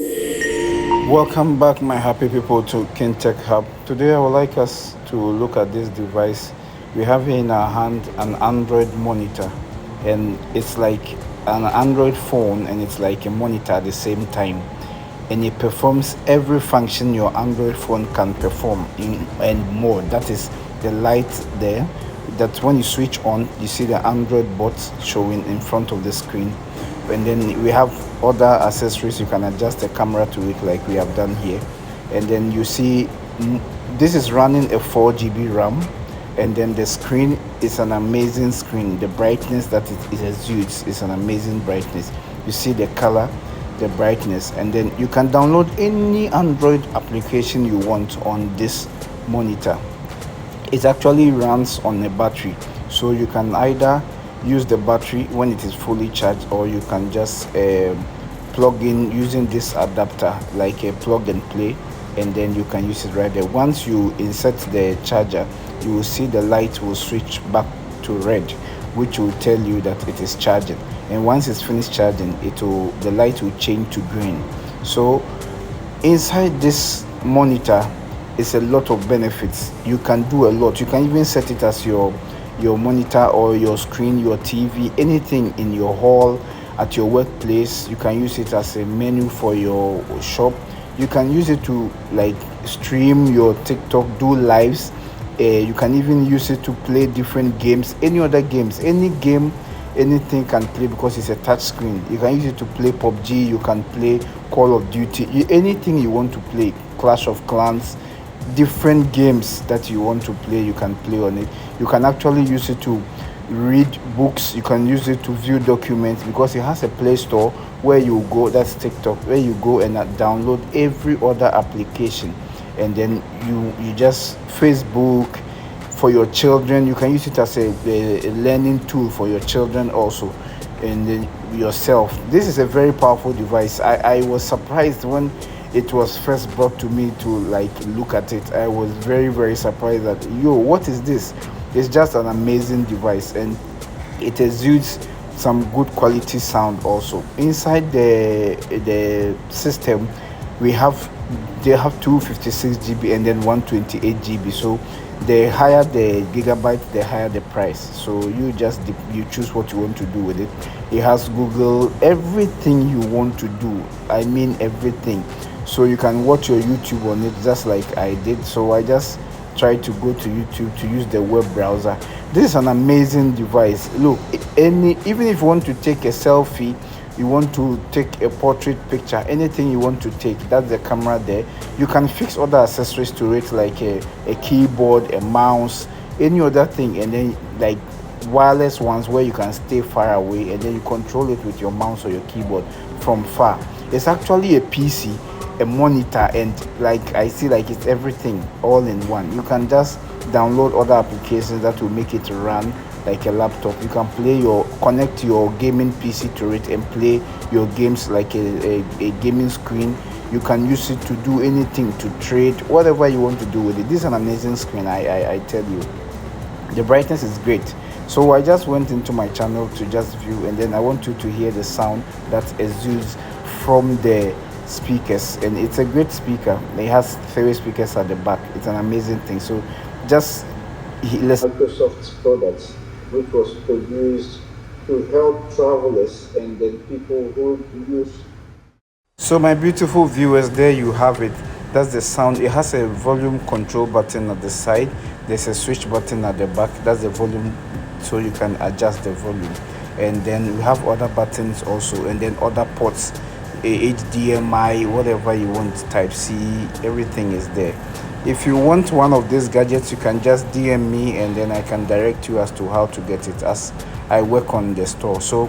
Welcome back, my happy people, to Tech Hub. Today I would like us to look at this device. We have here in our hand an Android monitor, and it's like an Android phone and it's like a monitor at the same time, and it performs every function your Android phone can perform and more. That is the light there, that when you switch on, you see the Android bots showing in front of the screen. And then we have other accessories. You can adjust the camera to it like we have done here, and then you see this is running a 4 GB RAM, and then the screen is an amazing screen. The brightness that it exudes is an amazing brightness. You see the color, the brightness, and then you can download any Android application you want on this monitor. It actually runs on a battery, so you can either use the battery when it is fully charged, or you can just plug in using this adapter like a plug and play, and then you can use it right there. Once you insert the charger, you will see the light will switch back to red, which will tell you that it is charging, and once it's finished charging, the light will change to green. So inside this monitor is a lot of benefits. You can do a lot. You can even set it as your monitor or your screen, your TV, anything in your hall, at your workplace. You can use it as a menu for your shop. You can use it to like stream your TikTok, do lives. You can even use it to play different games, any other games, any game, anything can play because it's a touch screen. You can use it to play PUBG, you can play Call of Duty, anything you want to play, Clash of Clans, different games that you want to play, you can play on it. You can actually use it to read books. You can use it to view documents because it has a Play Store where you go, that's TikTok, where you go and download every other application, and then you just Facebook. For your children, you can use it as a learning tool for your children also, and then yourself. This is a very powerful device. I was surprised when it was first brought to me to like look at it. I was very surprised that, what is this? It's just an amazing device, and it exudes some good quality sound also. Inside the system, they have 256 GB and then 128 GB. So the higher the gigabyte, the higher the price. So you choose what you want to do with it. It has Google, everything you want to do, I mean everything. So you can watch your YouTube on it just like I did. So I just tried to go to YouTube to use the web browser. This is an amazing device. Look, even if you want to take a selfie, you want to take a portrait picture, anything you want to take, that's the camera there. You can fix other accessories to it like a keyboard, a mouse, any other thing, and then like wireless ones where you can stay far away and then you control it with your mouse or your keyboard from far. It's actually a PC, a monitor, and like I see, like it's everything all in one. You can just download other applications that will make it run like a laptop. You can connect your gaming PC to it and play your games like a gaming screen. You can use it to do anything, to trade, whatever you want to do with it. This is an amazing screen, I tell you. The brightness is great. So I just went into my channel to just view, and then I want you to hear the sound that exudes from the speakers, and it's a great speaker. It has 3 speakers at the back. It's an amazing thing. So just listen. Microsoft's products, which was produced to help travelers and then people who use. So my beautiful viewers, there you have it. That's the sound. It has a volume control button at the side. There's a switch button at the back. That's the volume, so you can adjust the volume. And then we have other buttons also, and then other ports, HDMI, whatever you want, Type C, everything is there. If you want one of these gadgets, you can just DM me, and then I can direct you as to how to get it, as I work on the store. So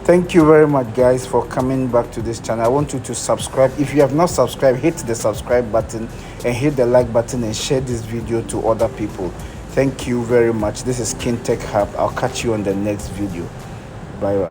thank you very much, guys, for coming back to this channel. I want you to subscribe. If you have not subscribed, hit the subscribe button and hit the like button and share this video to other people. Thank you very much. This is Tech Hub. I'll catch you on the next video. Bye.